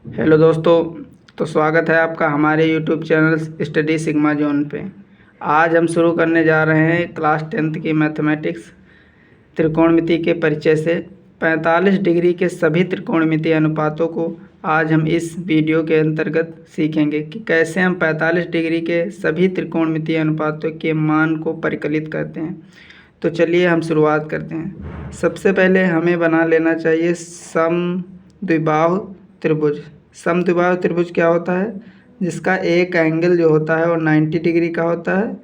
Hello दोस्तों। तो स्वागत है आपका हमारे YouTube channel study sigma zone पे। आज हम शुरू करने जा रहे हैं क्लास 10th की मैथमेटिक्स त्रिकोणमिति के परिचय से 45 डिग्री के सभी त्रिकोणमितीय अनुपातों को आज हम इस वीडियो के अंतर्गत सीखेंगे कि कैसे हम 45 डिग्री के सभी त्रिकोणमितीय अनुपातों के मान को परिकलित करते हैं। तो चलिए हम शुरुआत करते हैं। सबसे पहले हमें बना लेना चाहिए समद्विबाहु त्रिभुज। समद्विबाहु त्रिभुज क्या होता है? जिसका एक एंगल जो होता है वो 90 डिग्री का होता है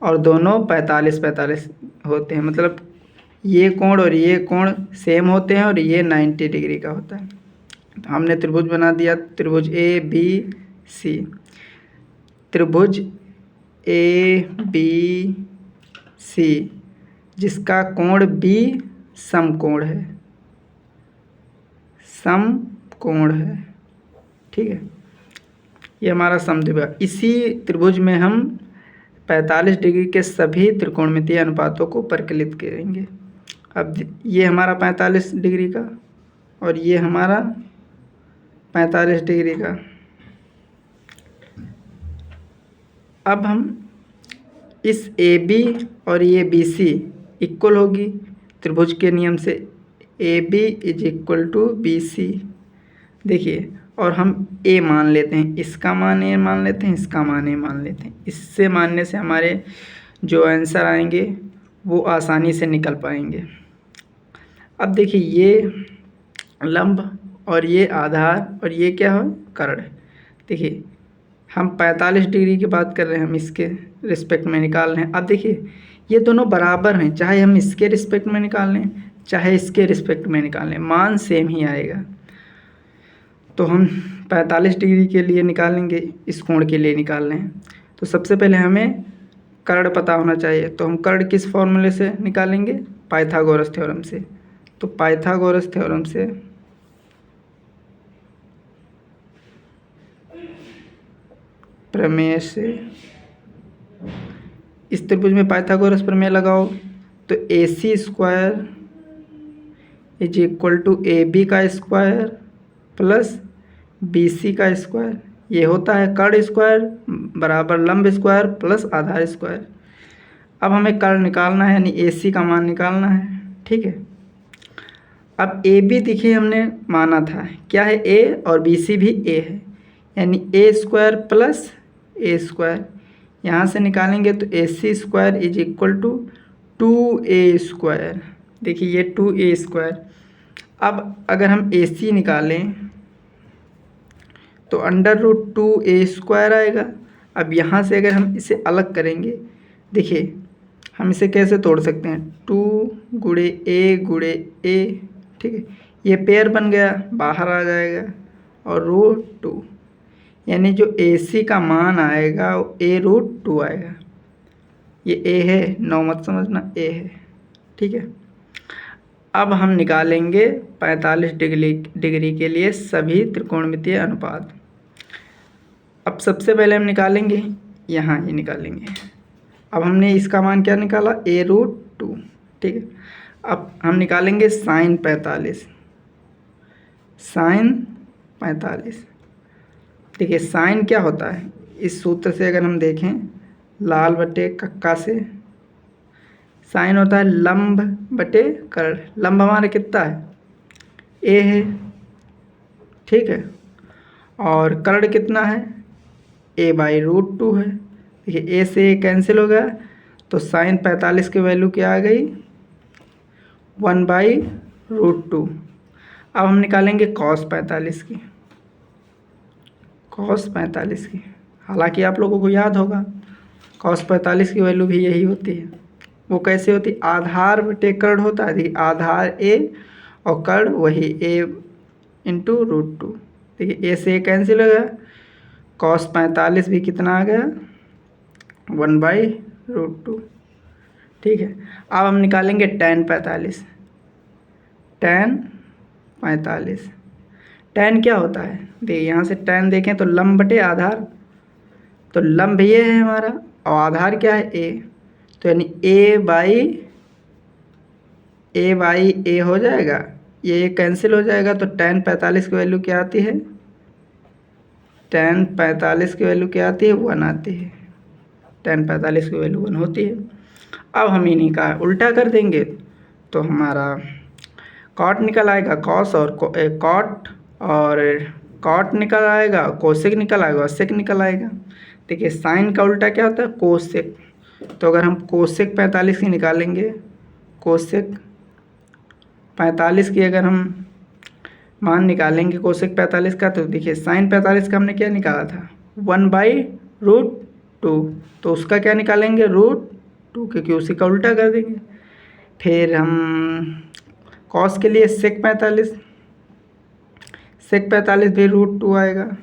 और दोनों 45-45 होते हैं। मतलब ये कोण और ये कोण सेम होते हैं और ये 90 डिग्री का होता है। तो हमने त्रिभुज बना दिया, त्रिभुज ए बी सी। त्रिभुज ए बी सी जिसका कोण बी समकोण है, समकोण है, ठीक है। ये हमारा समद्विबाहु। इसी त्रिभुज में हम 45 डिग्री के सभी त्रिकोणमितीय अनुपातों को परिकलित करेंगे। अब ये हमारा 45 डिग्री का और ये हमारा 45 डिग्री का। अब हम इस ए बी और ये बी सी इक्वल होगी त्रिभुज के नियम से। A B is equal to B C. देखिए, और हम ए मान लेते हैं, इसका मान ए मान लेते हैं, इसका मान ए मान लेते हैं। इससे मानने से हमारे जो आंसर आएंगे वो आसानी से निकल पाएंगे। अब देखिए, ये लंब और ये आधार और ये क्या है? कर्ण। देखिए, हम 45 डिग्री की बात कर रहे हैं, हम इसके रिस्पेक्ट में निकाल रहे हैं। अब देखिए, ये दोनों बराबर हैं, चाहे हम इसके रिस्पेक्ट में निकाल लें चाहे इसके रिस्पेक्ट में निकाल लें, मान सेम ही आएगा। तो हम 45 डिग्री के लिए निकालेंगे, इस कोण के लिए निकाल रहे हैं। तो सबसे पहले हमें कर्ण पता होना चाहिए। तो हम कर्ण किस फॉर्मूले से निकालेंगे? पाइथागोरस थ्योरम से। तो पाइथागोरस थ्योरम से प्रमेय से इस त्रिभुज में पाइथागोरस प्रमेय लगाओ तो A C square is equal to A B का स्क्वायर प्लस बी सी का स्क्वायर। ये होता है कर्ण स्क्वायर बराबर लंब स्क्वायर प्लस आधार स्क्वायर। अब हमें कर्ण निकालना है, यानी ए सी का मान निकालना है, ठीक है। अब ए बी देखिए हमने माना था क्या है? ए, और बी सी भी ए है, यानी A square plus A square. यहाँ से निकालेंगे तो A C square is equal to 2a square. देखिए, ये 2a स्क्वायर। अब अगर हम ए सी निकालें तो √2a स्क्वायर आएगा। अब यहाँ से अगर हम इसे अलग करेंगे, देखिए हम इसे कैसे तोड़ सकते हैं? 2 गुणे ए, ठीक है। ये पेयर बन गया, बाहर आ जाएगा, और √2 यानी जो ए सी का मान आएगा वो a√2 आएगा। ये ए है, 9 मत समझना, ए है, ठीक है। अब हम निकालेंगे 45 डिग्री के लिए सभी त्रिकोणमितीय अनुपात। अब सबसे पहले हम निकालेंगे, यहाँ ये निकालेंगे। अब हमने इसका मान क्या निकाला? a√2, ठीक है। अब हम निकालेंगे साइन 45। साइन 45, देखिए साइन क्या होता है? इस सूत्र से अगर हम देखें, लाल बटे कक्का से, साइन होता है लंब बटे कर्ण। लंब हमारा कितना है? ए है, ठीक है। और कर्ण कितना है? a/√2 है। देखिए, ए से कैंसिल हो गया तो साइन 45 की वैल्यू क्या आ गई? 1/√2। अब हम निकालेंगे कॉस 45 की। कॉस 45 की, हालांकि आप लोगों को याद होगा कॉस 45 की वैल्यू भी यही होती है। वो कैसे होती? आधार बटे कर्ण होता है। देखिए, आधार ए और कर्ण वही a/√2। देखिए, ए से कैंसिल हो गया, कॉस 45 भी कितना आ गया? 1/√2, ठीक है। अब हम निकालेंगे tan 45। tan 45, tan क्या होता है? देखिए, यहाँ से tan देखें तो लंब बटे आधार, तो लंब ये है हमारा और आधार क्या है? ए। तो यानी a/a हो जाएगा, ये कैंसिल हो जाएगा। तो tan 45 की वैल्यू क्या आती है? tan 45 की वैल्यू क्या आती है, 1 आती है। tan 45 की वैल्यू 1 होती है। अब हम इन्हीं का उल्टा कर देंगे तो हमारा कॉट निकल आएगा, कॉस और कॉट निकल आएगा, कोसेक निकल आएगा और सेक निकल आएगा। देखिए साइन का उल्टा क्या होता है, कोसेक। तो अगर हम कोसेक 45 की निकालेंगे, कोसेक 45 की अगर हम मान निकालेंगे कोसेक 45 का, तो देखिए साइन 45 का हमने क्या निकाला था, 1/√2। तो उसका क्या निकालेंगे, √2, क्योंकि उसी का उल्टा कर देंगे। फिर हम कॉस के लिए सेक 45 भी √2 आएगा।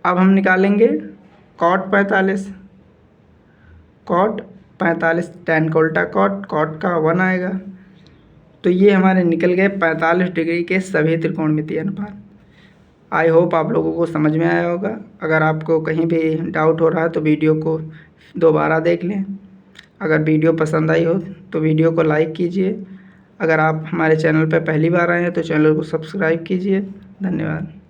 अब हम निकालेंगे कॉट 45, tan का उल्टा कॉट का 1 आएगा। तो ये हमारे निकल गए 45 डिग्री के सभी त्रिकोणमितीय अनुपात। आई होप आप लोगों को समझ में आया होगा। अगर आपको कहीं भी डाउट हो रहा है तो वीडियो को दोबारा देख लें। अगर वीडियो पसंद आई हो तो वीडियो को लाइक कीजिए। अगर आप हमारे चैनल पर पहली बार आए हैं तो चैनल को सब्सक्राइब कीजिए। धन्यवाद।